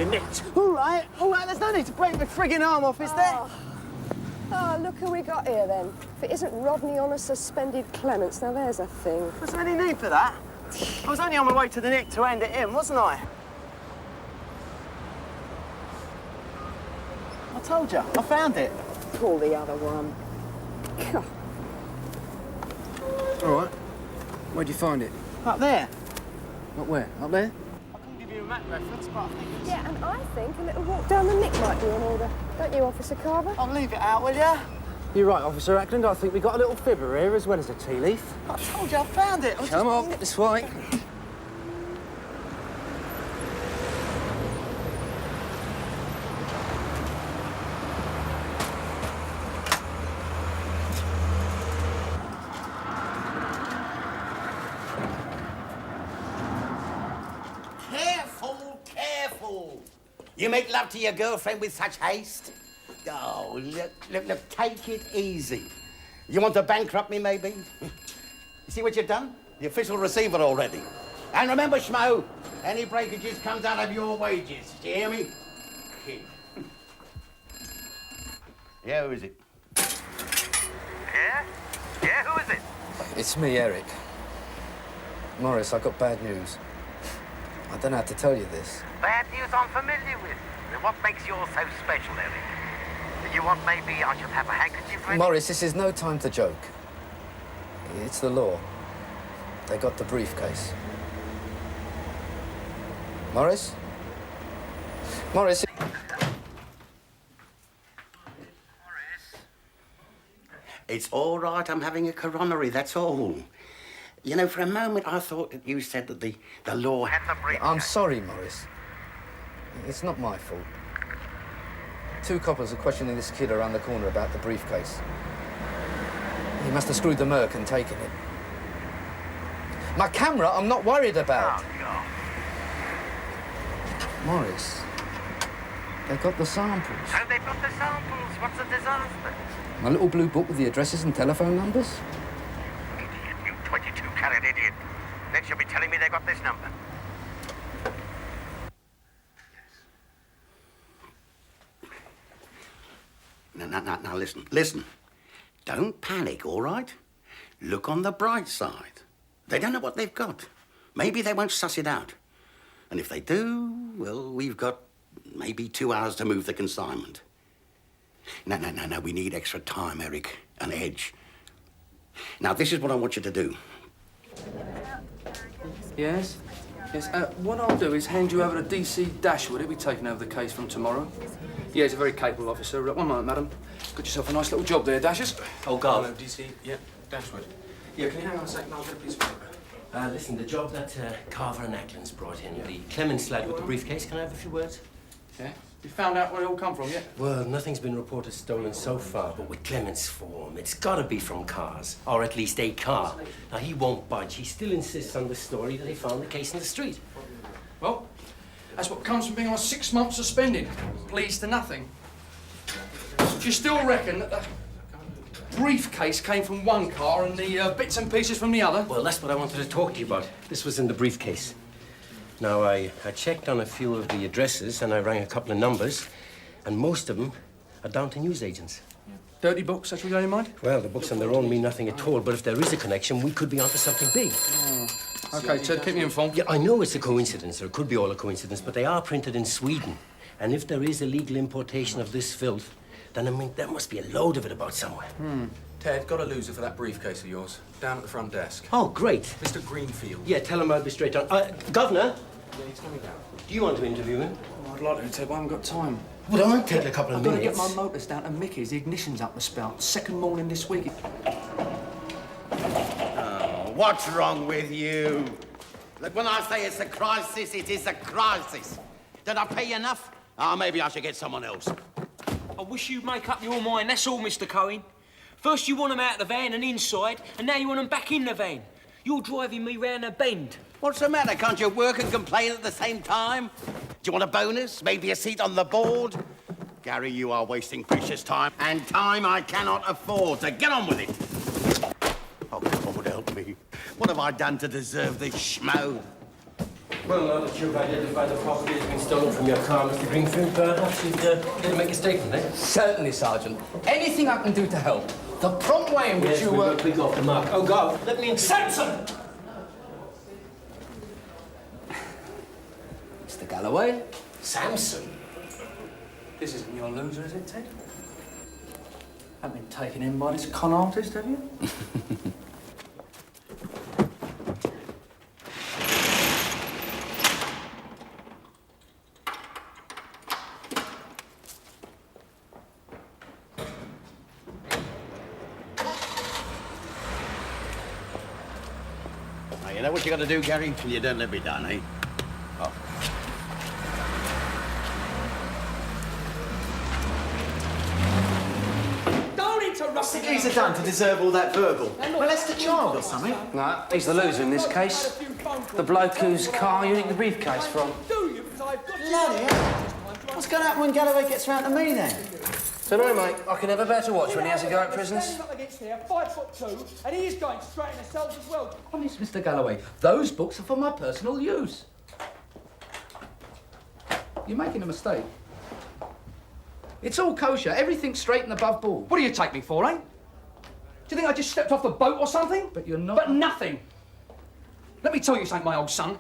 you're nicked. All right, there's no need to break my frigging arm off, is there? Oh, look who we got here, then. If it isn't Rodney on a suspended clemency, now there's a thing. Was there any need for that? I was only on my way to the nick to hand it in, wasn't I? I told you, I found it. Pull the other one. God. All right. Where'd you find it? Up there. Not where? Up there? I couldn't give you a map reference, but I think it's... Yeah, and I think a little walk down the nick might be in order. Don't you, Officer Carver? I'll leave it out, will ya? You're right, Officer Ackland. I think we got a little fibber here as well as a tea leaf. I told you, I found it. Come on, this way. Careful! You make love to your girlfriend with such haste? Oh, look, take it easy. You want to bankrupt me, maybe? You see what you've done? The official receiver already. And remember, Schmo, any breakages comes out of your wages. Do you hear me? Yeah, who is it? Yeah? Yeah, who is it? It's me, Eric. Morris, I got bad news. I don't know how to tell you this. Bad news I'm familiar with. Then what makes yours so special, Eric? You want maybe I should have a handkerchief ready? Morris, this is no time to joke. It's the law. They got the briefcase. Morris? Morris? It's all right, I'm having a coronary, that's all. You know, for a moment I thought that you said that the law had the briefcase. I'm sorry, Morris. It's not my fault. 2 coppers are questioning this kid around the corner about the briefcase. He must have screwed the Merc and taken it. My camera, I'm not worried about. Oh, God. Morris, they got the samples. Oh, they've got the samples. What's a disaster? My little blue book with the addresses and telephone numbers. Idiot, you 22-carat idiot. Next you'll be telling me they got this number. Now, listen. Don't panic, all right? Look on the bright side. They don't know what they've got. Maybe they won't suss it out. And if they do, well, we've got maybe 2 hours to move the consignment. No, we need extra time, Eric, an edge. Now, this is what I want you to do. Yes? Yes, what I'll do is hand you over to DC Dashwood. He'll be taking over the case from tomorrow. Yeah, he's a very capable officer. One moment, madam. Got yourself a nice little job there, Dashers. Oh, God. Hello, DC. Yeah, Dashwood. Yeah, can you hang on a second? I'll get a piece of paper. Listen, the job that Carver and Ackland's brought in, the Clemens lad with the briefcase, can I have a few words? Yeah? You found out where it all come from yet? Well, nothing's been reported stolen so far, but with Clemens' form, it's got to be from cars, or at least a car. Now, he won't budge. He still insists on the story that he found the case in the street. Well, that's what comes from being on 6 months suspended. Pleased to nothing. Do you still reckon that the briefcase came from one car and the bits and pieces from the other? Well, that's what I wanted to talk to you about. This was in the briefcase. Now, I checked on a few of the addresses and I rang a couple of numbers, and most of them are down to newsagents. Dirty books, that's what you got in mind? Well, the books on their own mean nothing at all, but if there is a connection, we could be onto something big. Oh. OK, Ted, keep me informed. Yeah, I know it's a coincidence, or it could be all a coincidence, but they are printed in Sweden. And if there is illegal importation of this filth, then, I mean, there must be a load of it about somewhere. Ted, got a loser for that briefcase of yours. Down at the front desk. Oh, great. Mr. Greenfield. Yeah, tell him I'll be straight on. Governor? Yeah, he's coming down. Do you want to interview him? Oh, I'd like to, Ted, but I haven't got time. Well, it might take a couple of I've got to minutes. get my motors down to Mickey's. The ignition's up the spout. Second morning this week. Oh, what's wrong with you? Look, when I say it's a crisis, it is a crisis. Did I pay you enough? Maybe I should get someone else. I wish you'd make up your mind, that's all, Mr. Cohen. First you want them out of the van and inside, and now you want them back in the van. You're driving me round a bend. What's the matter? Can't you work and complain at the same time? Do you want a bonus? Maybe a seat on the board? Gary, you are wasting precious time, and time I cannot afford, so get on with it. Oh, God, help me. What have I done to deserve this schmo? Well, now that you've identified the property that's been stolen from your car, Mr. Greenfield, perhaps you'd make a statement, eh? Certainly, Sergeant. Anything I can do to help. The prompt way in which Yes, we got the mark. Oh, God, let me... Samson! Mr. Galloway? Samson? This isn't your loser, is it, Ted? Haven't been taken in by this con artist, have you? Now, you know what you got to do, Gary? And you don't let me down, eh? Oh. What's the geezer done to deserve all that verbal? Molest a child or something? No, he's the loser in this case. The bloke whose car you nicked the briefcase from. Bloody hell. What's going to happen when Galloway gets round to me then? Dunno, mate. I can never bear to watch when he has a go at prisoners. 5'2", and he is going straight in the cells as well. Honest, Mr. Galloway, those books are for my personal use. You're making a mistake. It's all kosher, everything's straight and above board. What do you take me for, eh? Do you think I just stepped off the boat or something? But you're not... But nothing. Let me tell you something, my old son.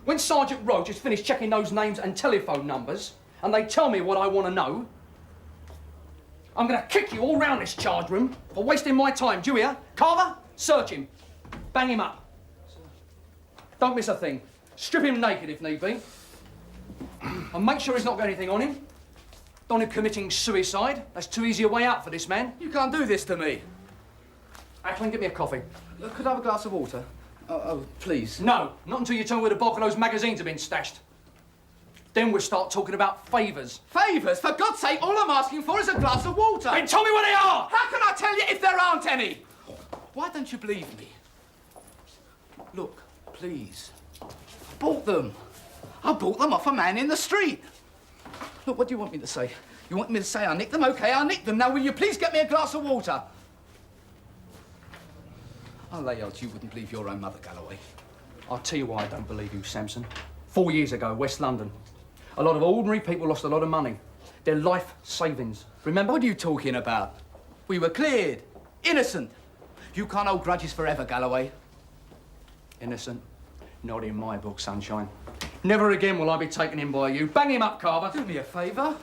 When Sergeant Roach has finished checking those names and telephone numbers, and they tell me what I want to know, I'm going to kick you all round this charge room for wasting my time. Do you hear? Carver, search him. Bang him up. Don't miss a thing. Strip him naked if need be. And make sure he's not got anything on him. Don't him committing suicide. That's too easy a way out for this man. You can't do this to me. Ackland, get me a coffee. Could I have a glass of water? Oh, please. No, not until you tell me where the bulk of those magazines have been stashed. Then we'll start talking about favours. Favours? For God's sake, all I'm asking for is a glass of water. Then tell me where they are! How can I tell you if there aren't any? Why don't you believe me? Look, please. I bought them. I bought them off a man in the street. Look, what do you want me to say? You want me to say I nicked them? OK, I nicked them. Now, will you please get me a glass of water? I'll lay odds you wouldn't believe your own mother, Galloway. I'll tell you why I don't believe you, Samson. 4 years ago, West London. A lot of ordinary people lost a lot of money. Their life savings. Remember? What are you talking about? We were cleared. Innocent. You can't hold grudges forever, Galloway. Innocent? Not in my book, sunshine. Never again will I be taken in by you. Bang him up, Carver. Do me a favour.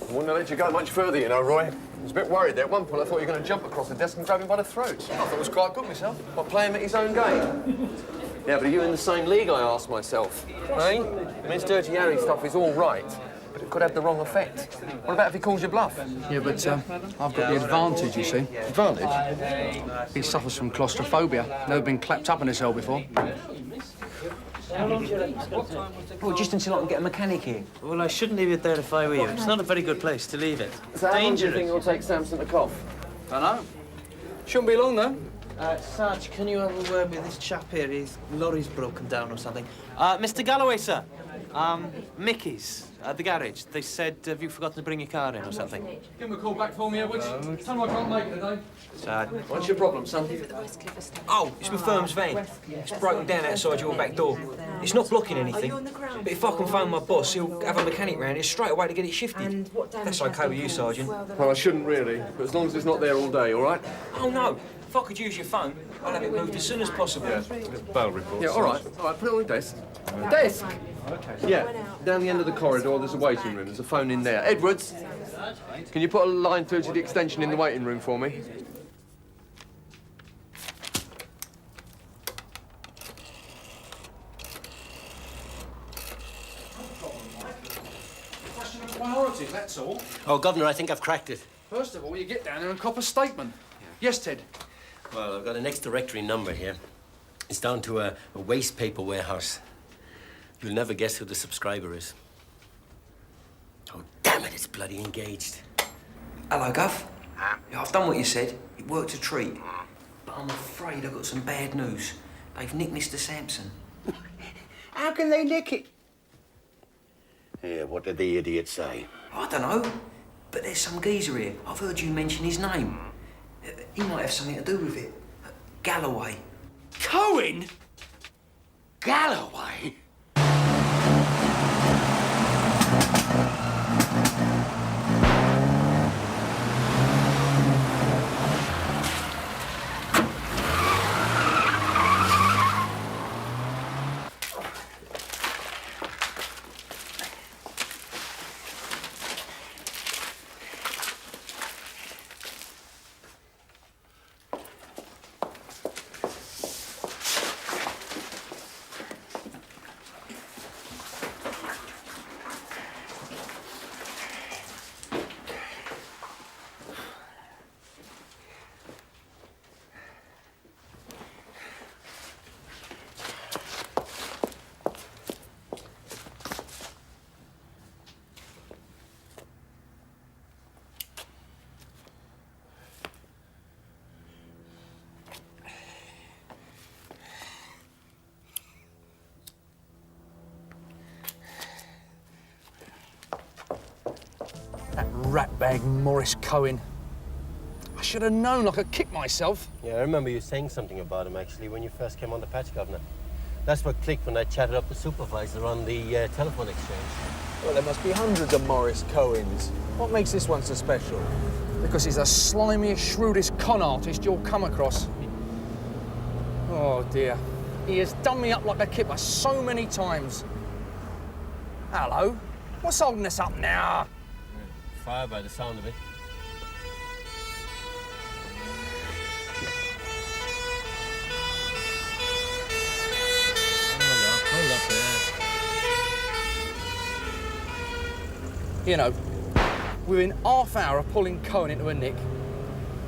I wouldn't have let you go much further, you know, Roy. I was a bit worried there. At one point, I thought you were going to jump across the desk and grab him by the throat. I thought it was quite good myself. By playing at his own game. Yeah, but are you in the same league, I asked myself? Eh? I mean, this Dirty Harry stuff is all right, but it could have the wrong effect. What about if he calls you bluff? Yeah, but I've got the advantage, you see. Advantage? He suffers from claustrophobia. Never been clapped up in his cell before. Well, just until I can get a mechanic here. Well, I shouldn't leave it there if I were you. It's not a very good place to leave it. So how long do you think it'll take Samson to cough? Dunno. Shouldn't be long, though. Sarge, can you have a word with this chap here? His lorry's broken down or something. Mr. Galloway, sir. Mickey's at the garage. They said, have you forgotten to bring your car in or something? Give him a call back for me, Edwards. Tell him I can't make it today. Sarge. What's your problem, son? Oh, it's my firm's van. It's broken down outside your back door. It's not blocking anything. But if I can phone my boss, he'll have a mechanic round here straight away to get it shifted. That's OK with you, Sergeant. Well, I shouldn't really, but as long as it's not there all day, all right? Oh, no. If I could use your phone, I'll have it moved as soon as possible. Yeah, bail report. Yeah, all right, put it on the desk. Desk? Okay. Yeah, down the end of the corridor, there's a waiting room. There's a phone in there. Edwards, can you put a line through to the extension in the waiting room for me? Question of priorities, that's all. Oh, Governor, I think I've cracked it. First of all, you get down there and cop a statement. Yes, Ted? Well, I've got an ex-directory number here. It's down to a waste paper warehouse. You'll never guess who the subscriber is. Oh, damn it, it's bloody engaged. Hello, Gov. Yeah, I've done what you said. It worked a treat. But I'm afraid I've got some bad news. They've nicked Mr. Sampson. How can they nick it? Yeah, what did the idiot say? I don't know. But there's some geezer here. I've heard you mention his name. He might have something to do with it. Galloway. Cohen? Galloway? Ratbag Morris Cohen. I should have known I could kick myself. Yeah, I remember you saying something about him, actually, when you first came on the patch, Governor. That's what clicked when I chatted up the supervisor on the telephone exchange. Well, there must be hundreds of Morris Cohens. What makes this one so special? Because he's the slimiest, shrewdest con artist you'll come across. Oh, dear. He has done me up like a kipper so many times. Hello? What's holding us up now? Fire by the sound of it. Hold up there. You know, within half hour of pulling Cohen into a nick,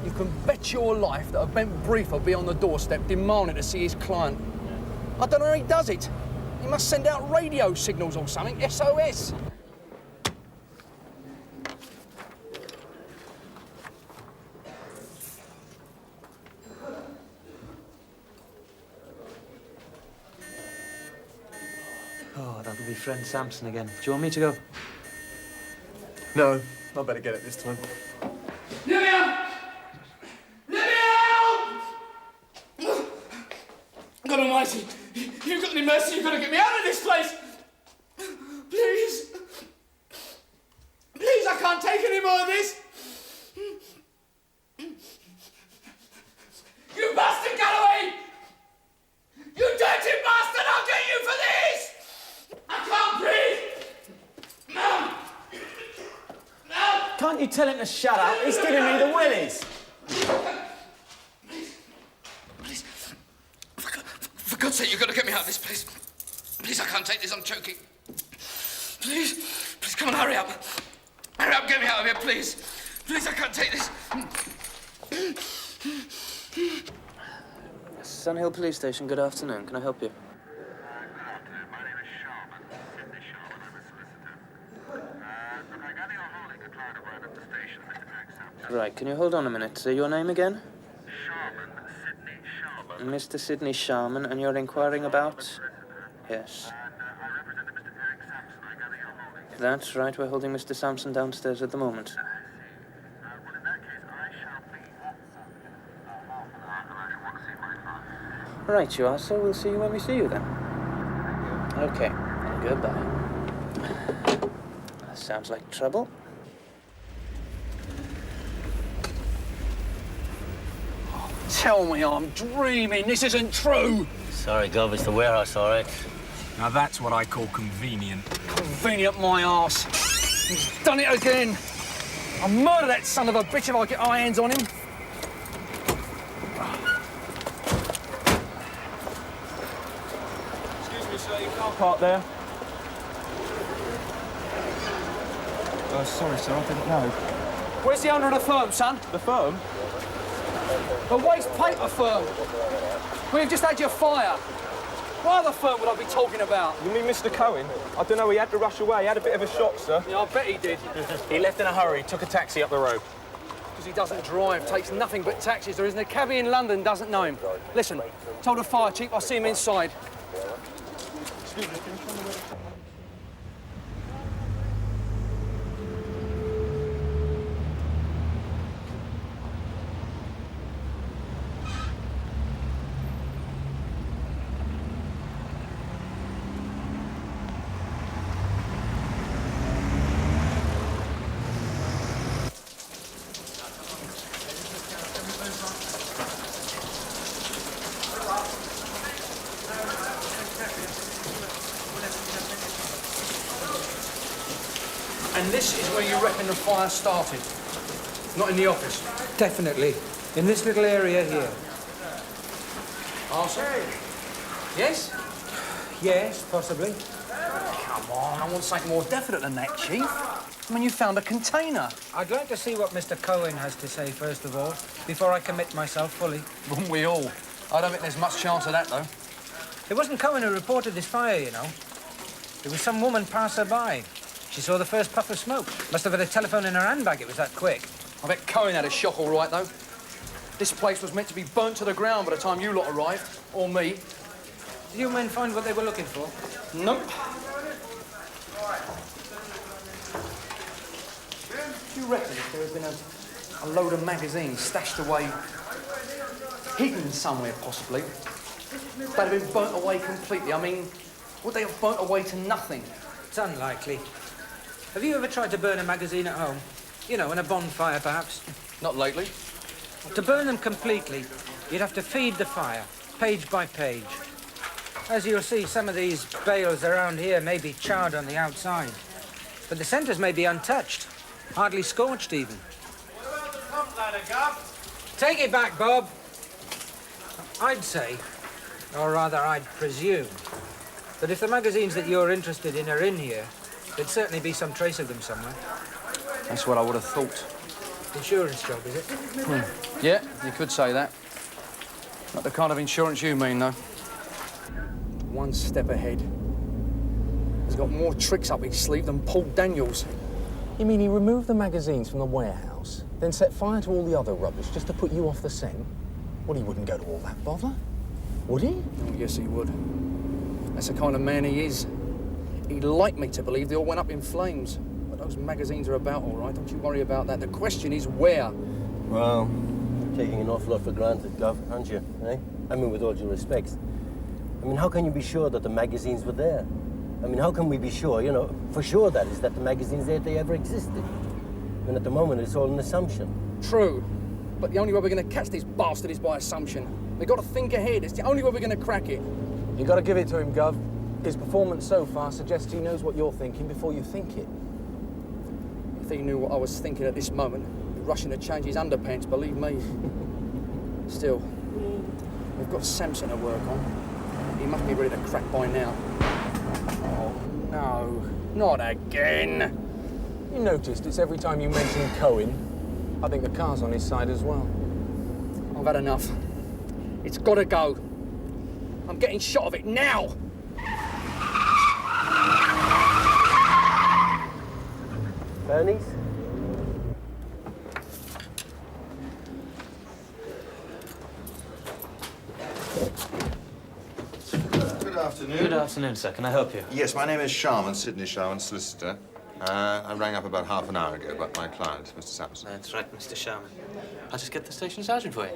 you can bet your life that a bent briefer will be on the doorstep demanding to see his client. I don't know how he does it. He must send out radio signals or something, SOS. Oh, that'll be friend Sampson again. Do you want me to go? No, I better get it this time. Let me out! Let me out! God almighty, you've got any mercy, you've got to get me out of this place! Please! Please, I can't take any more of this! You bastard, Galloway! You dirty bastard, I'll get you for this! I can't breathe! No! No! Can't you tell him to shut up? He's giving me the willies. Please. For God's sake, you've got to get me out of this place. Please, I can't take this, I'm choking. Please, please, come on, hurry up. Hurry up, get me out of here, please. Please, I can't take this. Sunhill Police Station, good afternoon. Can I help you? Right, can you hold on a minute? Say your name again? Mr. Sidney Sharman, and you're inquiring about? Yes. That's right, we're holding Mr. Sampson downstairs at the moment. Right, you are, so we'll see you when we see you then. Okay, goodbye. Sounds like trouble. tell me I'm dreaming. This isn't true. Sorry, Gov, it's the warehouse, all right. Now that's what I call convenient. Convenient my arse. He's done it again. I'll murder that son of a bitch if I get my hands on him. Excuse me, sir, you can't park there. Sorry, sir, I didn't know. Where's the owner of the firm, son? The firm? The waste paper firm. We've just had your fire. What other firm would I be talking about? You mean Mr. Cohen? I don't know, he had to rush away. He had a bit of a shock, sir. Yeah, I bet he did. He left in a hurry, took a taxi up the road. Because he doesn't drive, takes nothing but taxis. There isn't a cabbie in London doesn't know him. Listen, told the fire chief I'll see him inside. Excuse me, can you show me where... And this is where you reckon the fire started? Not in the office? Definitely. In this little area here. Arson? Yes? Yes, possibly. Come on, I want something more definite than that, Chief. I mean, you found a container. I'd like to see what Mr. Cohen has to say, first of all, before I commit myself fully. Wouldn't we all? I don't think there's much chance of that, though. It wasn't Cohen who reported this fire, you know. It was some woman passer-by. She saw the first puff of smoke. Must have had a telephone in her handbag, it was that quick. I bet Cohen had a shock all right, though. This place was meant to be burnt to the ground by the time you lot arrived. Or me. Did you men find what they were looking for? Nope. Do you reckon if there had been a load of magazines stashed away, hidden somewhere, possibly, they'd have been burnt away completely? I mean, would they have burnt away to nothing? It's unlikely. Have you ever tried to burn a magazine at home? You know, in a bonfire, perhaps? Not lately. To burn them completely, you'd have to feed the fire, page by page. As you'll see, some of these bales around here may be charred on the outside, but the centres may be untouched, hardly scorched even. Take it back, Bob. I'd say, or rather I'd presume, that if the magazines that you're interested in are in here, there'd certainly be some trace of them somewhere. That's what I would have thought. Insurance job, is it? Yeah, you could say that. Not the kind of insurance you mean, though. One step ahead. He's got more tricks up his sleeve than Paul Daniels. You mean he removed the magazines from the warehouse, then set fire to all the other rubbish just to put you off the scent? Well, he wouldn't go to all that bother, would he? Oh, yes, he would. That's the kind of man he is. He'd like me to believe they all went up in flames. But those magazines are about all right, don't you worry about that. The question is where? Well, you're taking an awful lot for granted, Gov, aren't you? Eh? I mean, with all due respect. I mean, how can you be sure that the magazines were there? I mean, how can we be sure, you know, for sure that is that the magazines there, they ever existed? I mean, at the moment, it's all an assumption. True. But the only way we're going to catch this bastard is by assumption. We've got to think ahead. It's the only way we're going to crack it. You got to give it to him, Gov. His performance so far suggests he knows what you're thinking before you think it. If he knew what I was thinking at this moment, he'd be rushing to change his underpants, believe me. Still, we've got Samson to work on. He must be ready to crack by now. Oh, no. Not again. You noticed it's every time you mention Cohen, I think the car's on his side as well. I've had enough. It's got to go. I'm getting shot of it now. Bernie's? Good afternoon. Good afternoon, sir. Can I help you? Yes, my name is Sharman, Sidney Sharman, solicitor. I rang up about half an hour ago about my client, Mr. Sampson. That's right, Mr. Sharman. I'll just get the station sergeant for you.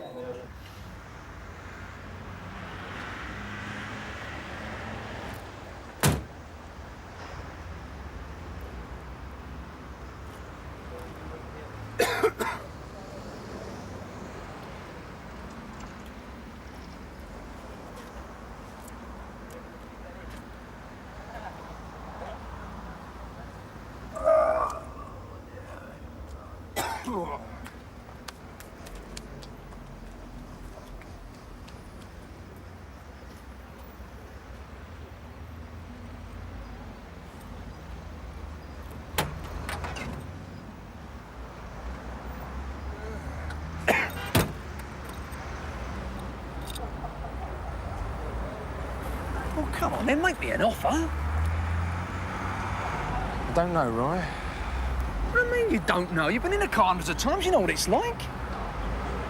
Oh, come on, then make me an offer. I don't know, Roy. What do you mean you don't know? You've been in a car hundreds of times, you know what it's like.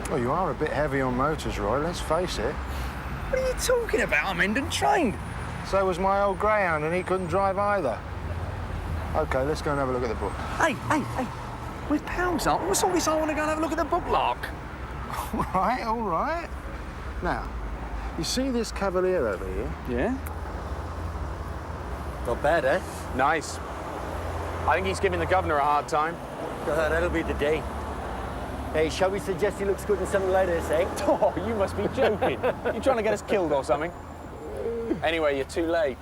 Well, you are a bit heavy on motors, Roy, let's face it. What are you talking about? I'm end and trained. So was my old greyhound, and he couldn't drive either. OK, let's go and have a look at the book. Hey, we're pals, aren't we? What's all this? I want to go and have a look at the book, Lark. All right. Now, you see this Cavalier over here? Yeah? Not bad, eh? Nice. I think he's giving the governor a hard time. That'll be the day. Hey, shall we suggest he looks good in something like this, eh? Oh, you must be joking. You trying to get us killed or something? Anyway, you're too late.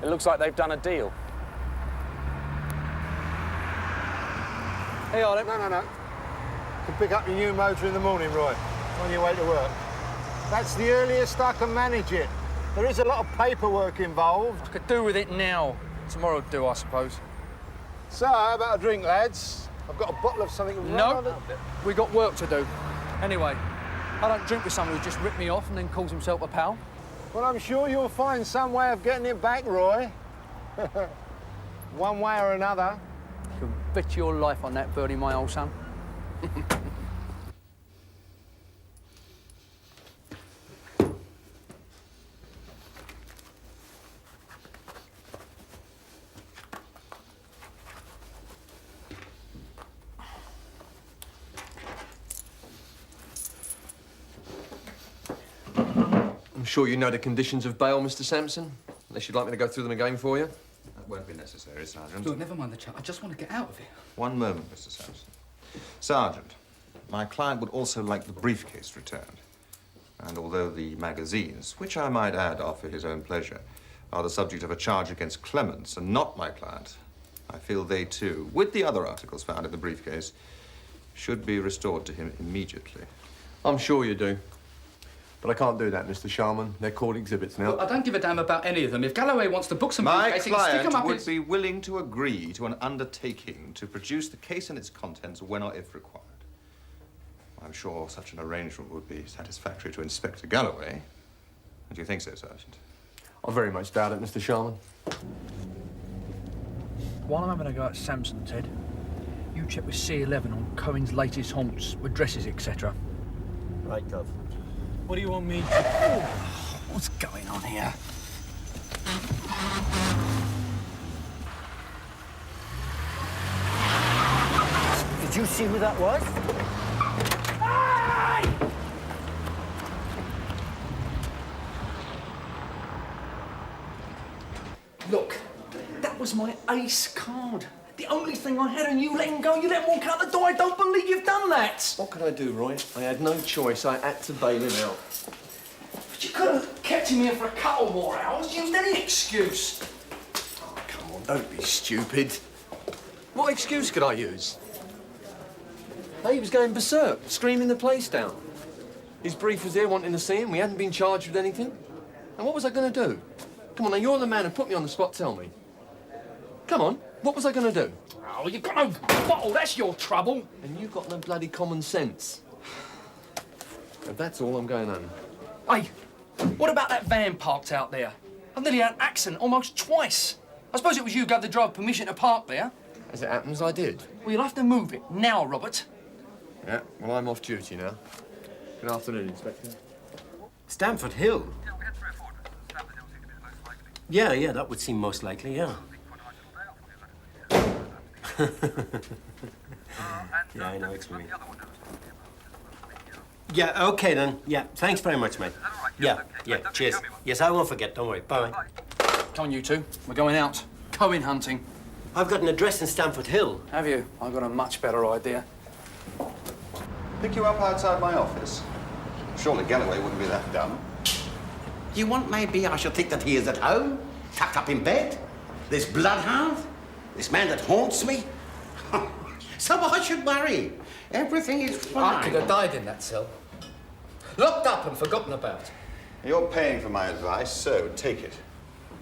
It looks like they've done a deal. Hey, Ollie. No. You can pick up your new motor in the morning, Roy, on your way to work. That's the earliest I can manage it. There is a lot of paperwork involved. I could do with it now. Tomorrow would do, I suppose. So, how about a drink, lads? I've got a bottle of something rather... No, we got work to do. Anyway, I don't drink with someone who just ripped me off and then calls himself a pal. Well, I'm sure you'll find some way of getting it back, Roy. One way or another. You can bet your life on that, Bertie, my old son. I'm sure you know the conditions of bail, Mr. Sampson. Unless you'd like me to go through them again for you. That won't be necessary, Sergeant. Look, never mind the chat. I just want to get out of here. One moment, Mr. Sampson. Sergeant, my client would also like the briefcase returned. And although the magazines, which I might add are for his own pleasure, are the subject of a charge against Clements and not my client, I feel they too, with the other articles found in the briefcase, should be restored to him immediately. I'm sure you do. But I can't do that, Mr. Sharman. They're called exhibits now. Look, I don't give a damn about any of them. If Galloway wants the books and briefcase, he can stick them up would be willing to agree to an undertaking to produce the case and its contents when or if required. I'm sure such an arrangement would be satisfactory to Inspector Galloway. Do you think so, Sergeant? I very much doubt it, Mr. Sharman. While I'm having a go at Samson, Ted, you check with C11 on Cohen's latest haunts, addresses, etc. Right, Gov. What do you want me to... Oh, what's going on here? Did you see who that was? Look, that was my ace card. The only thing I had, and you let him go, you let him walk out the door. I don't believe you've done that. What could I do, Roy? I had no choice. I had to bail him out. But you could have kept him here for a couple more hours, used any excuse. Oh, come on, don't be stupid. What excuse could I use? Hey, he was going berserk, screaming the place down. His brief was there wanting to see him. We hadn't been charged with anything. And what was I going to do? Come on, now, you're the man who put me on the spot, tell me. Come on, what was I going to do? Oh, you've got no bottle, that's your trouble. And you've got no bloody common sense. And that's all I'm going on. Hey, what about that van parked out there? I've nearly had an accident almost twice. I suppose it was you who gave the driver permission to park there. As it happens, I did. Well, you'll have to move it now, Robert. Yeah, well, I'm off duty now. Good afternoon, Inspector. Stamford Hill? Yeah, that would seem most likely, yeah. Yeah, I know what you mean. Yeah, OK then. Yeah, thanks very much, mate. Yeah, cheers. Yes, I won't forget, don't worry. Bye. Come on, you two. We're going out. Cohen hunting. I've got an address in Stamford Hill. Have you? I've got a much better idea. Pick you up outside my office. Surely Galloway wouldn't be that dumb. You want maybe I should think that he is at home, tucked up in bed? This bloodhound? This man that haunts me? So I should worry. Everything is fine. I could have died in that cell. Locked up and forgotten about. You're paying for my advice, so take it.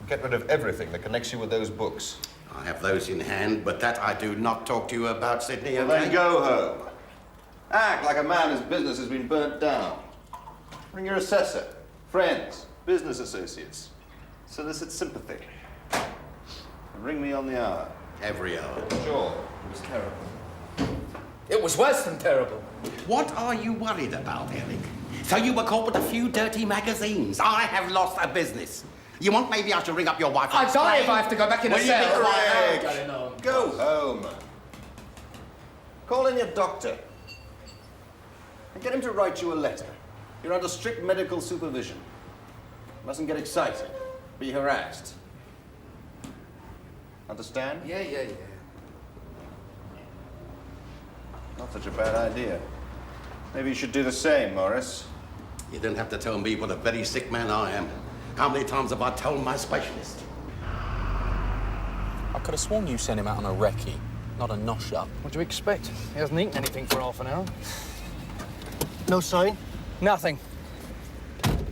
Get rid of everything that connects you with those books. I have those in hand, but that I do not talk to you about, Sydney, Well, okay? then go home. Act like a man whose business has been burnt down. Bring your assessor, friends, business associates. Solicit sympathy. And ring me on the hour. Every hour. Sure. It was terrible. It was worse than terrible. What are you worried about, Eric? So you were caught with a few dirty magazines. I have lost a business. You want maybe I should ring up your wife and I'd die if I have to go back in a cell. Quiet. Go home. Call in your doctor. And get him to write you a letter. You're under strict medical supervision. Mustn't get excited. Be harassed. Understand? Yeah. Not such a bad idea. Maybe you should do the same, Morris. You don't have to tell me what a very sick man I am. How many times have I told my specialist? I could have sworn you sent him out on a recce, not a nosh up. What do you expect? He hasn't eaten anything for half an hour. No sign? Nothing.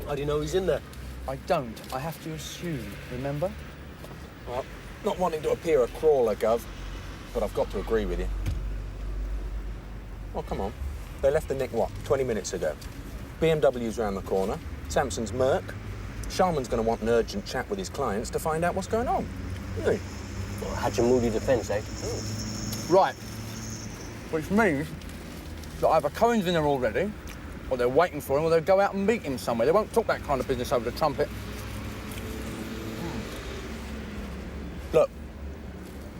How do you know he's in there? I don't. I have to assume, remember? Well, not wanting to appear a crawler, Gov, but I've got to agree with you. Oh, come on. They left the nick, what, 20 minutes ago? BMW's round the corner, Samson's Merc. Sharman's going to want an urgent chat with his clients to find out what's going on, isn't he? Well, hatch a moody defence, eh? Right. Which means that either Cohen's in there already, or they're waiting for him, or they'll go out and meet him somewhere. They won't talk that kind of business over the trumpet. Look,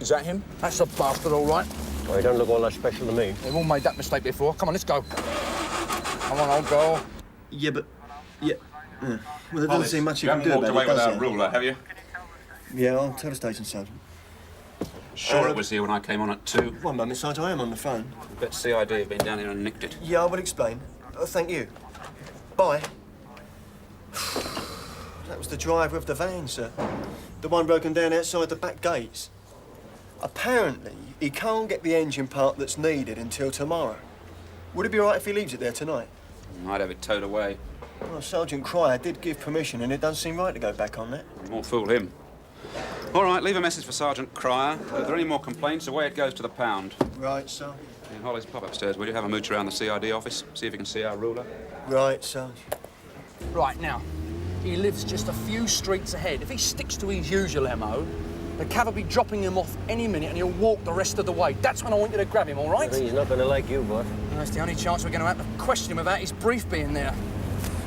is that him? That's a bastard, all right. Well, he don't look all that special to me. They've all made that mistake before. Come on, let's go. Come on, old girl. Yeah, but... Yeah. Well, there doesn't Hollis, seem much you you can do haven't about walked it, away does without a there? ruler, have you? Yeah, I'll tell the station sergeant. Sure it was here when I came on at 2. One moment, Sergeant, I am on the phone. I bet CID have been down here and nicked it. Yeah, I will explain. Thank you. Bye. That was the driver of the van, sir. The one broken down outside the back gates. Apparently, he can't get the engine part that's needed until tomorrow. Would it be all right if he leaves it there tonight? I'd have it towed away. Well, Sergeant Cryer did give permission, and it doesn't seem right to go back on that. More fool him. All right, leave a message for Sergeant Cryer. If there are any more complaints, away it goes to the pound. Right, sir. And Hollis, pop upstairs, will you? Have a mooch around the CID office, see if you can see our ruler. Right, sir. Right, now, he lives just a few streets ahead. If he sticks to his usual MO, the cab will be dropping him off any minute and he'll walk the rest of the way. That's when I want you to grab him, all right? I think he's not going to like you, bud. That's the only chance we're going to have to question him about his brief being there.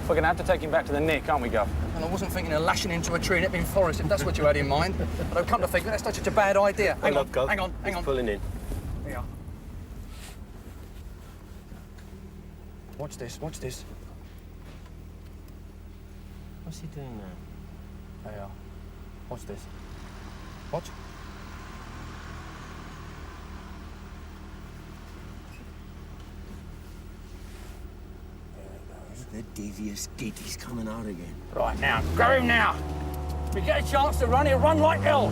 We're going to have to take him back to the nick, aren't we, Gov? And I wasn't thinking of lashing into a tree in Epping Forest, if that's what you had in mind. But I've come to think that's not such a bad idea. Hang on, hang on. He's pulling in. Here we are. Watch this. What's he doing now? There you are. Watch this. Watch. The devious git, he's coming out again. Right, now, grab him now. If you get a chance to run, he'll run like hell.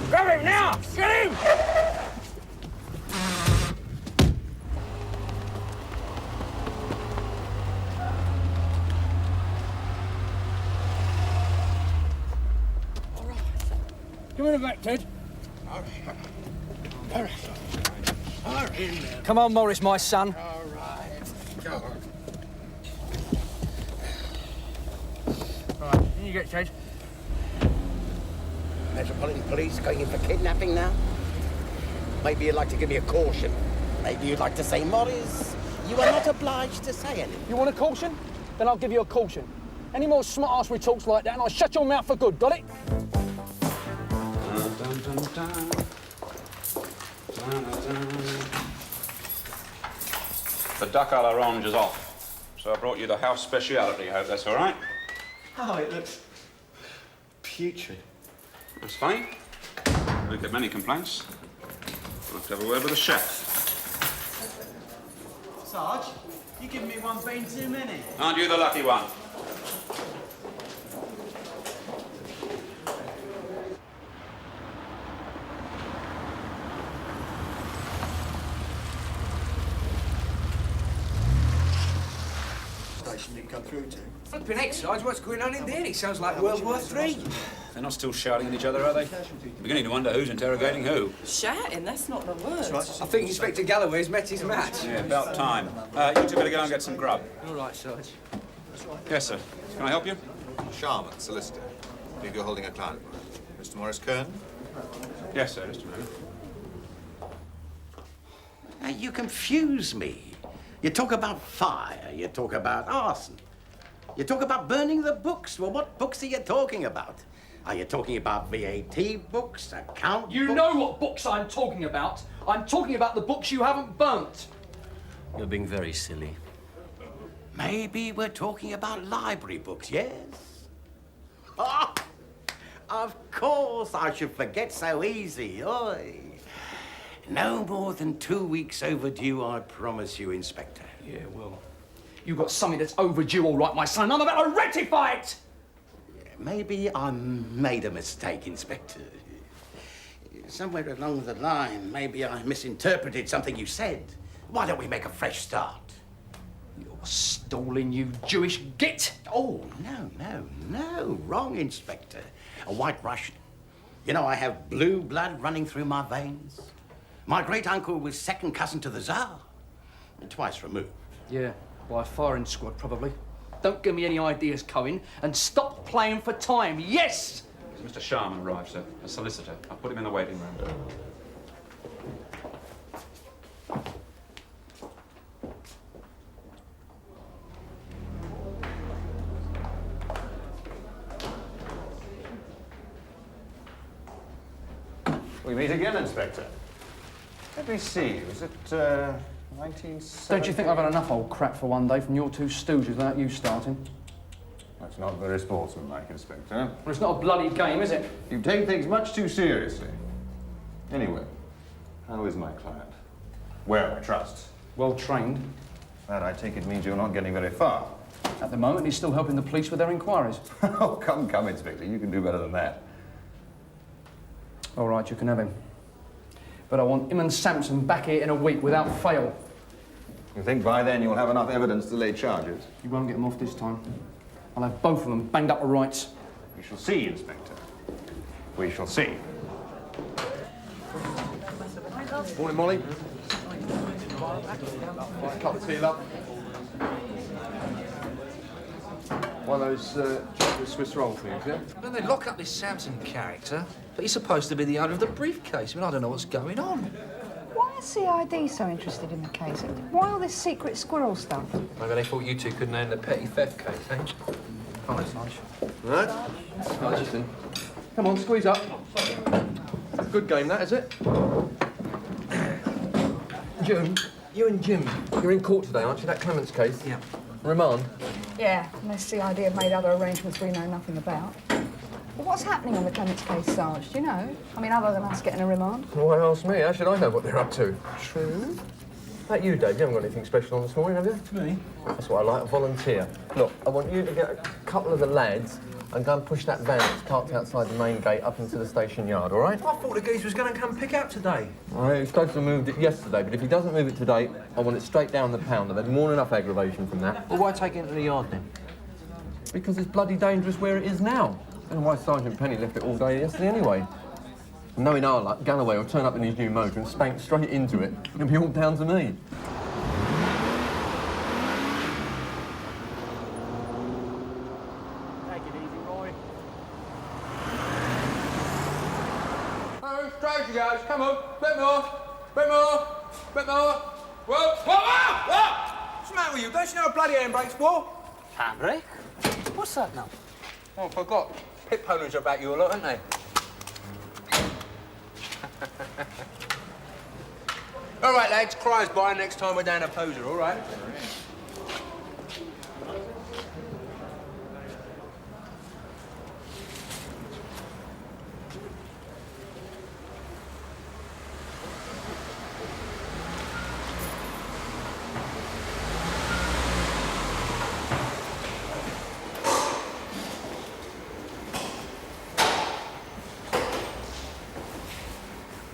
Grab him now! Get him! All right. Give me the back, Ted. All right. Come on, Morris, my son. All right. Go. Right, in you get, Ted. Metropolitan Police going in for kidnapping now? Maybe you'd like to give me a caution. Maybe you'd like to say, Morris, you are not obliged to say anything. You want a caution? Then I'll give you a caution. Any more smart-ass retorts like that and I'll shut your mouth for good, got it? The duck à l'orange is off. So I brought you the house speciality. I hope that's all right. Oh, it looks putrid. That's fine. We get many complaints. We'll have to have a word with the chef. Sarge, you giving me one bean too many. Aren't you the lucky one? station didn't come through to. Flipping heck, Sarge, what's going on in there? It sounds like World War III. They're not still shouting at each other, are they? Beginning to wonder who's interrogating who. Shouting? That's not the word. I think Inspector Galloway's met his match. Yeah, about time. You two better go and get some grub. All right, Sarge. Yes, sir. Can I help you? Sharman, solicitor. I believe you're holding a client. Mr. Morris Kern? Yes, sir. Just a moment. Now, you confuse me. You talk about fire, you talk about arson. You talk about burning the books. Well, what books are you talking about? Are you talking about VAT books, account books? You know what books I'm talking about. I'm talking about the books you haven't burnt. You're being very silly. Maybe we're talking about library books, yes? Oh, of course, I should forget so easy. Oi. No more than 2 weeks overdue, I promise you, Inspector. Yeah, well, you got something that's overdue, all right, my son. I'm about to rectify it! Maybe I made a mistake, Inspector. Somewhere along the line, maybe I misinterpreted something you said. Why don't we make a fresh start? You're stalling, you Jewish git! Oh, no. Wrong, Inspector. A white Russian. You know, I have blue blood running through my veins. My great-uncle was second cousin to the Tsar. Twice removed. Yeah, by a firing squad, probably. Don't give me any ideas, Cohen, and stop playing for time. Yes! Mr. Sharman arrived, sir. A solicitor. I'll put him in the waiting room. We meet again, Inspector. Let me see, was it 1970? Don't you think I've had enough old crap for one day from your two stooges without you starting? That's not very sportsmanlike, Inspector. Well, it's not a bloody game, is it? You take things much too seriously. Anyway, how is my client? Well, I trust. Well trained. That, I take it, means you're not getting very far. At the moment, he's still helping the police with their inquiries. Oh, come, Inspector. You can do better than that. All right, you can have him. But I want him and Sampson back here in a week without fail. You think by then you'll have enough evidence to lay charges? You won't get them off this time. I'll have both of them banged up to rights. We shall see, Inspector. We shall see. Morning, Molly. Cup of tea, love. One of those chocolate Swiss roll things, yeah? Well, they lock up this Sampson character, but he's supposed to be the owner of the briefcase. I mean, I don't know what's going on. Why is CID so interested in the case? Why all this secret squirrel stuff? Maybe they thought you two couldn't handle the petty theft case, eh? Come on, Sarge. Right? Justin. Come on, squeeze up. Good game, that, is it? June, you and Jim, you're in court today, aren't you? That Clements case? Yeah. Remand? Yeah, unless CID have made other arrangements we know nothing about. Well, what's happening on the Clements case, Sarge? Do you know? I mean, other than us getting a remand? Why ask me? How should I know what they're up to? True. About you, Dave. You haven't got anything special on this morning, have you? Me? That's what I like, a volunteer. Look, I want you to get a couple of the lads and go and push that van that's parked outside the main gate up into the station yard, all right? I thought the geezer was going to come pick up today. All right, he's supposed to have moved it yesterday, but if he doesn't move it today, I want it straight down the pound. I've had more than enough aggravation from that. Well, why take it into the yard, then? Because it's bloody dangerous where it is now. I don't know why Sergeant Penny left it all day yesterday anyway. Knowing our luck, Galloway will turn up in his new motor and spank straight into it. It'll be all down to me. Take it easy, Roy. Oh, straight you guys. Come on. Bit more. Bit more. Bit more. Whoa. Whoa, whoa, whoa! What's the matter with you? Don't you know what bloody handbrake's for? Handbrake? What's that now? Oh, I forgot. Pit ponies are about you a lot, aren't they? All right, lads. Cries by next time we're down a poser, all right?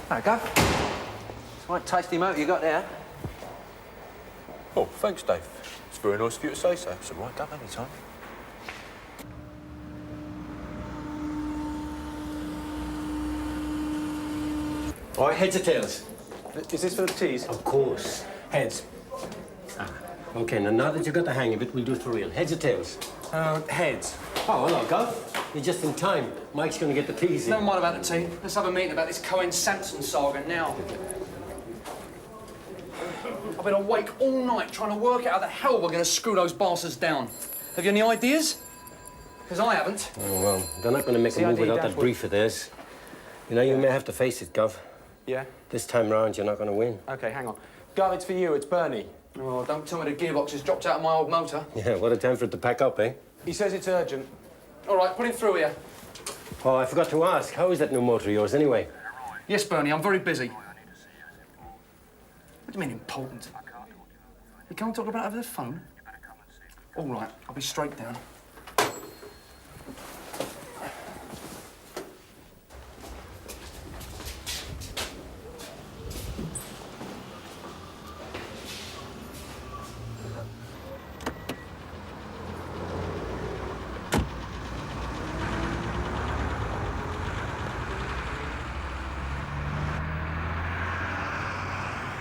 There you go. It's quite tasty motor you got there. Oh, thanks, Dave. It's very nice of you to say so. It's all right, Gov, any time. All right, heads or tails? Is this for the teas? Of course. Heads. Okay, now that you've got the hang of it, we'll do it for real. Heads or tails? Heads. Oh, hello, Gov. You're just in time. Mike's going to get the teas in. Never mind about the tea. Let's have a meeting about this Cohen-Sampson saga now. I've been awake all night trying to work out how the hell we're going to screw those bastards down. Have you any ideas? Because I haven't. Oh, well, they're not going to make a move without that brief of theirs. You know, you may have to face it, Gov. Yeah? This time round, you're not going to win. OK, hang on. Gov, it's for you. It's Bernie. Oh, don't tell me the gearbox has dropped out of my old motor. Yeah, what a time for it to pack up, eh? He says it's urgent. All right, put him through here. Oh, I forgot to ask. How is that new motor of yours, anyway? Yes, Bernie, I'm very busy. What do you mean, important? You can't talk about it over the phone? All right, I'll be straight down.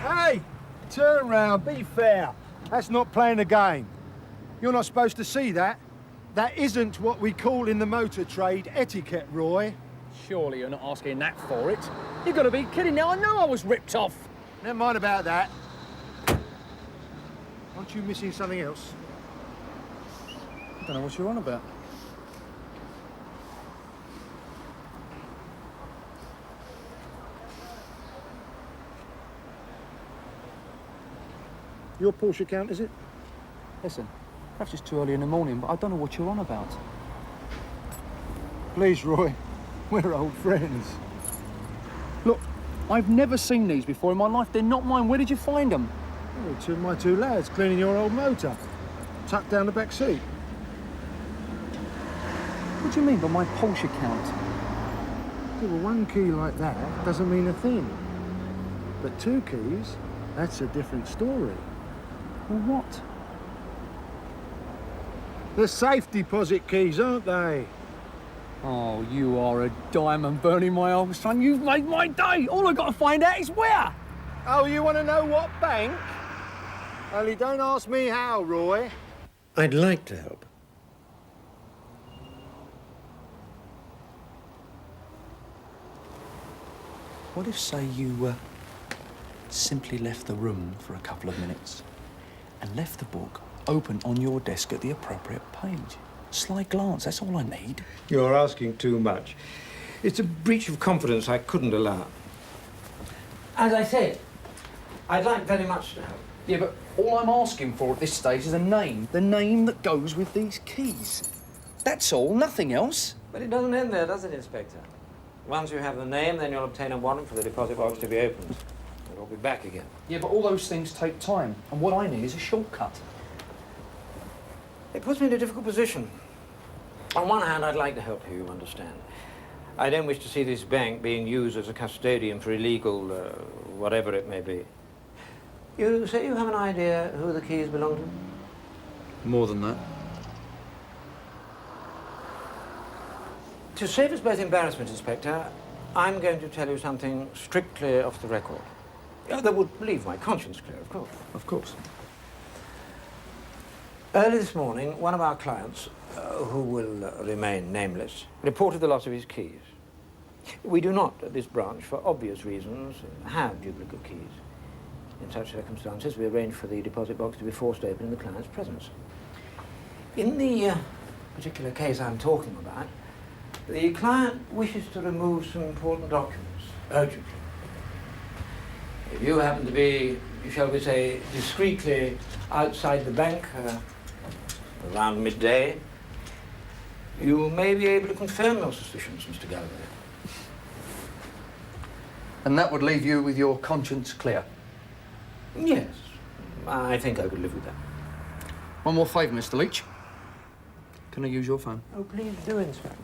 Hey, turn round, be fair. That's not playing a game. You're not supposed to see that. That isn't what we call in the motor trade etiquette, Roy. Surely you're not asking that for it. You've got to be kidding now. I know I was ripped off. Never mind about that. Aren't you missing something else? I don't know what you're on about. Your Porsche account, is it? Listen, perhaps it's too early in the morning, but I don't know what you're on about. Please, Roy. We're old friends. Look, I've never seen these before in my life. They're not mine. Where did you find them? Oh, my two lads cleaning your old motor. Tucked down the back seat. What do you mean by my Porsche account? Yeah, well, one key like that doesn't mean a thing. But two keys, that's a different story. Well, what? They're safe deposit keys, aren't they? Oh, you are a diamond, Bernie, my old son. You've made my day. All I've got to find out is where. Oh, you want to know what bank? Only don't ask me how, Roy. I'd like to help. What if, say, you simply left the room for a couple of minutes and left the book open on your desk at the appropriate page? Slight glance, that's all I need. You're asking too much. It's a breach of confidence I couldn't allow. As I said, I'd like very much to help. Yeah, but all I'm asking for at this stage is a name. The name that goes with these keys. That's all, nothing else. But it doesn't end there, does it, Inspector? Once you have the name, then you'll obtain a warrant for the deposit box to be opened. It'll be back again. Yeah, but all those things take time, and what I need is a shortcut. It puts me in a difficult position. On one hand, I'd like to help you, you understand. I don't wish to see this bank being used as a custodian for illegal, whatever it may be. You say you have an idea who the keys belong to? More than that. To save us both embarrassment, Inspector, I'm going to tell you something strictly off the record. That would leave my conscience clear, of course. Of course. Early this morning, one of our clients, who will remain nameless, reported the loss of his keys. We do not, at this branch, for obvious reasons, have duplicate keys. In such circumstances, we arrange for the deposit box to be forced open in the client's presence. In the particular case I'm talking about, the client wishes to remove some important documents urgently. If you happen to be, shall we say, discreetly outside the bank around midday, you may be able to confirm your suspicions, Mr. Galloway. And that would leave you with your conscience clear? Yes, I think I could live with that. One more favour, Mr. Leach. Can I use your phone? Oh, please do, Inspector.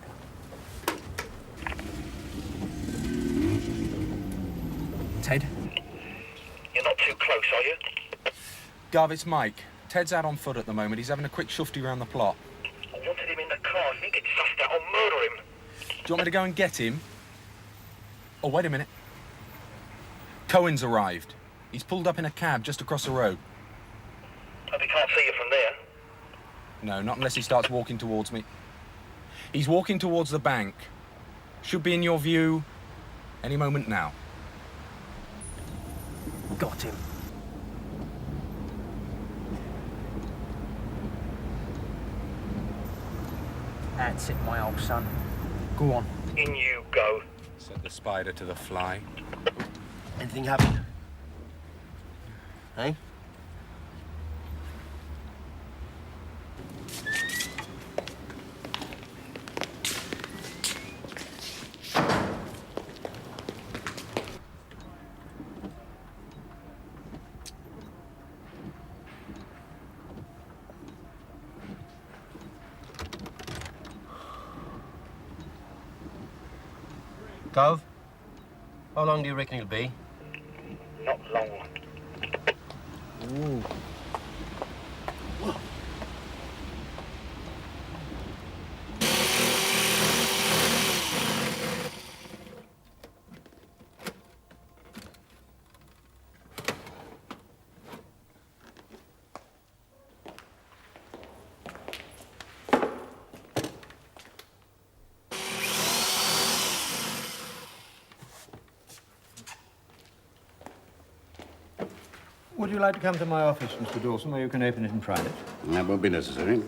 Ted? You're not too close, are you? Gov, it's Mike. Ted's out on foot at the moment. He's having a quick shufty around the plot. I wanted him in the car. If he gets sussed out, I'll murder him. Do you want me to go and get him? Oh, wait a minute. Cohen's arrived. He's pulled up in a cab just across the road. Hope he can't see you from there. No, not unless he starts walking towards me. He's walking towards the bank. Should be in your view any moment now. Got him. That's it, my old son. Go on. In you go. Said the spider to the fly. Anything happen? Hey? Cove? How long do you reckon it'll be? Not long. Ooh. Would you like to come to my office, Mr. Dawson, where you can open it in private? That won't be necessary.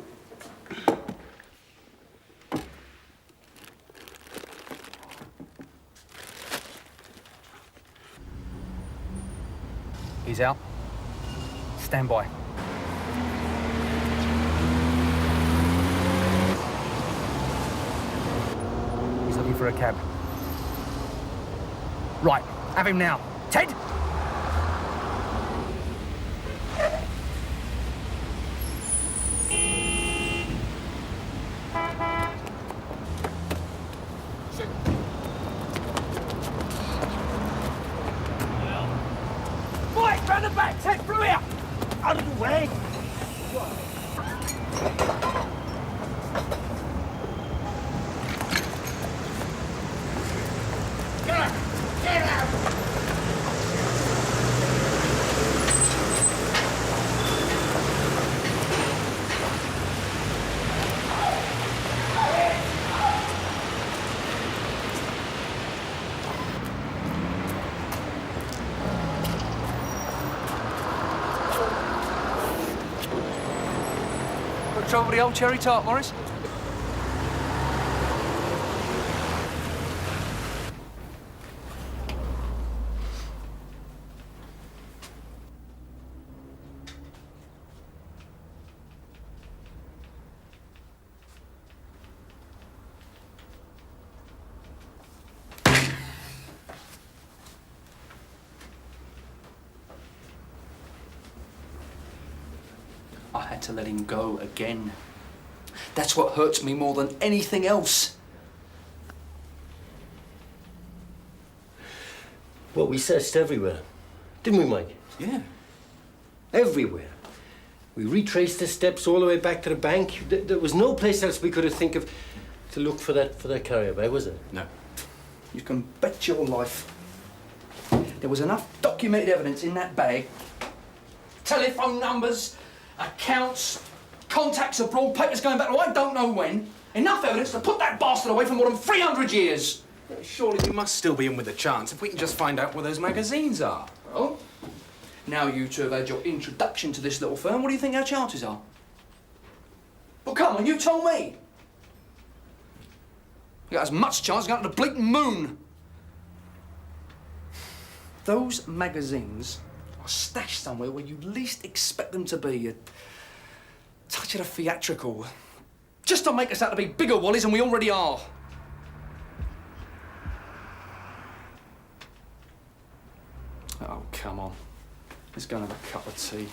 He's out. Stand by. He's looking for a cab. Right, have him now. Ted! Boys, round the back, Ted, through here! Out of the way! Get out! Get out! Got trouble with the old cherry tart, Morris? I had to let him go again. That's what hurts me more than anything else. Well, we searched everywhere, didn't we, Mike? Yeah. Everywhere. We retraced the steps all the way back to the bank. There was no place else we could have think of to look for that carrier bag, was there? No. You can bet your life. There was enough documented evidence in that bag. Telephone numbers, accounts, contacts abroad, papers going back to I don't know when. Enough evidence to put that bastard away for more than 300 years. Surely we must still be in with a chance if we can just find out where those magazines are. Well, now you two have had your introduction to this little firm, what do you think our chances are? Well, come on, you tell me. You got as much chance as going to the bleating moon. Those magazines are stashed somewhere where you least expect them to be. A touch of the theatrical. Just to make us out to be bigger wallies than we already are. Oh, come on. Let's go and have a cup of tea.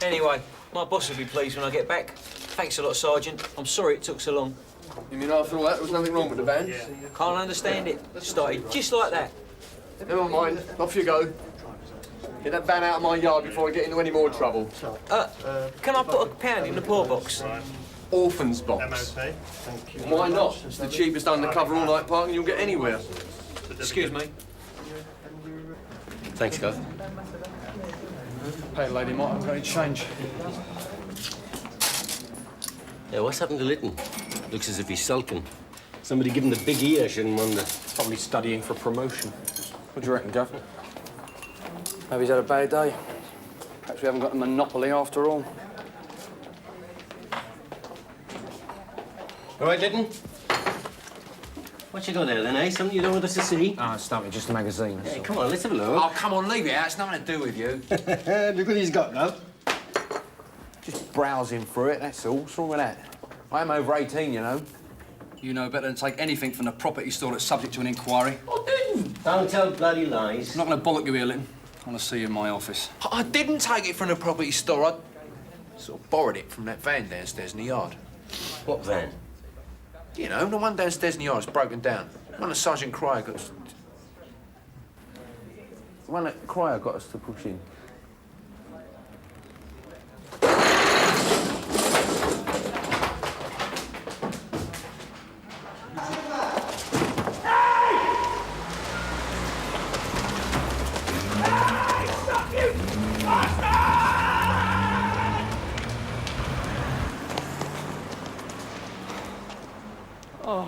Anyway, my boss will be pleased when I get back. Thanks a lot, Sergeant. I'm sorry it took so long. You mean after all that, there was nothing wrong with the van? Can't understand it. Started just like that. Never mind. Off you go. Get that van out of my yard before I get into any more trouble. Can I put a pound in the poor box? Orphans box. Why not? It's the cheapest undercover all-night parking you'll get anywhere. Excuse me. Thanks, Gov. Hey, lady, might have got any change. Yeah, what's happened to Lytton? Looks as if he's sulking. Somebody give him the big ear, shouldn't wonder. Probably studying for promotion. What do you reckon, Gov? Maybe he's had a bad day. Perhaps we haven't got a monopoly after all. All right, Lytton? What you got there, then, eh? Something you don't want us to see? Ah, it's not just a magazine. Hey, come on, let's have a look. Oh, come on, leave it out. It's nothing to do with you. Look what he's got, Gov. Just browsing through it, that's all. What's wrong with that? I am over 18, you know. You know better than take anything from the property store that's subject to an inquiry. Don't tell bloody lies. I'm not going to bollock you here, Lytton. I want to see you in my office. I didn't take it from the property store. I sort of borrowed it from that van downstairs in the yard. What van? You know, the one downstairs in the yard is broken down. The one that Sergeant Cryer got us... The one that Cryer got us to push in. Oh.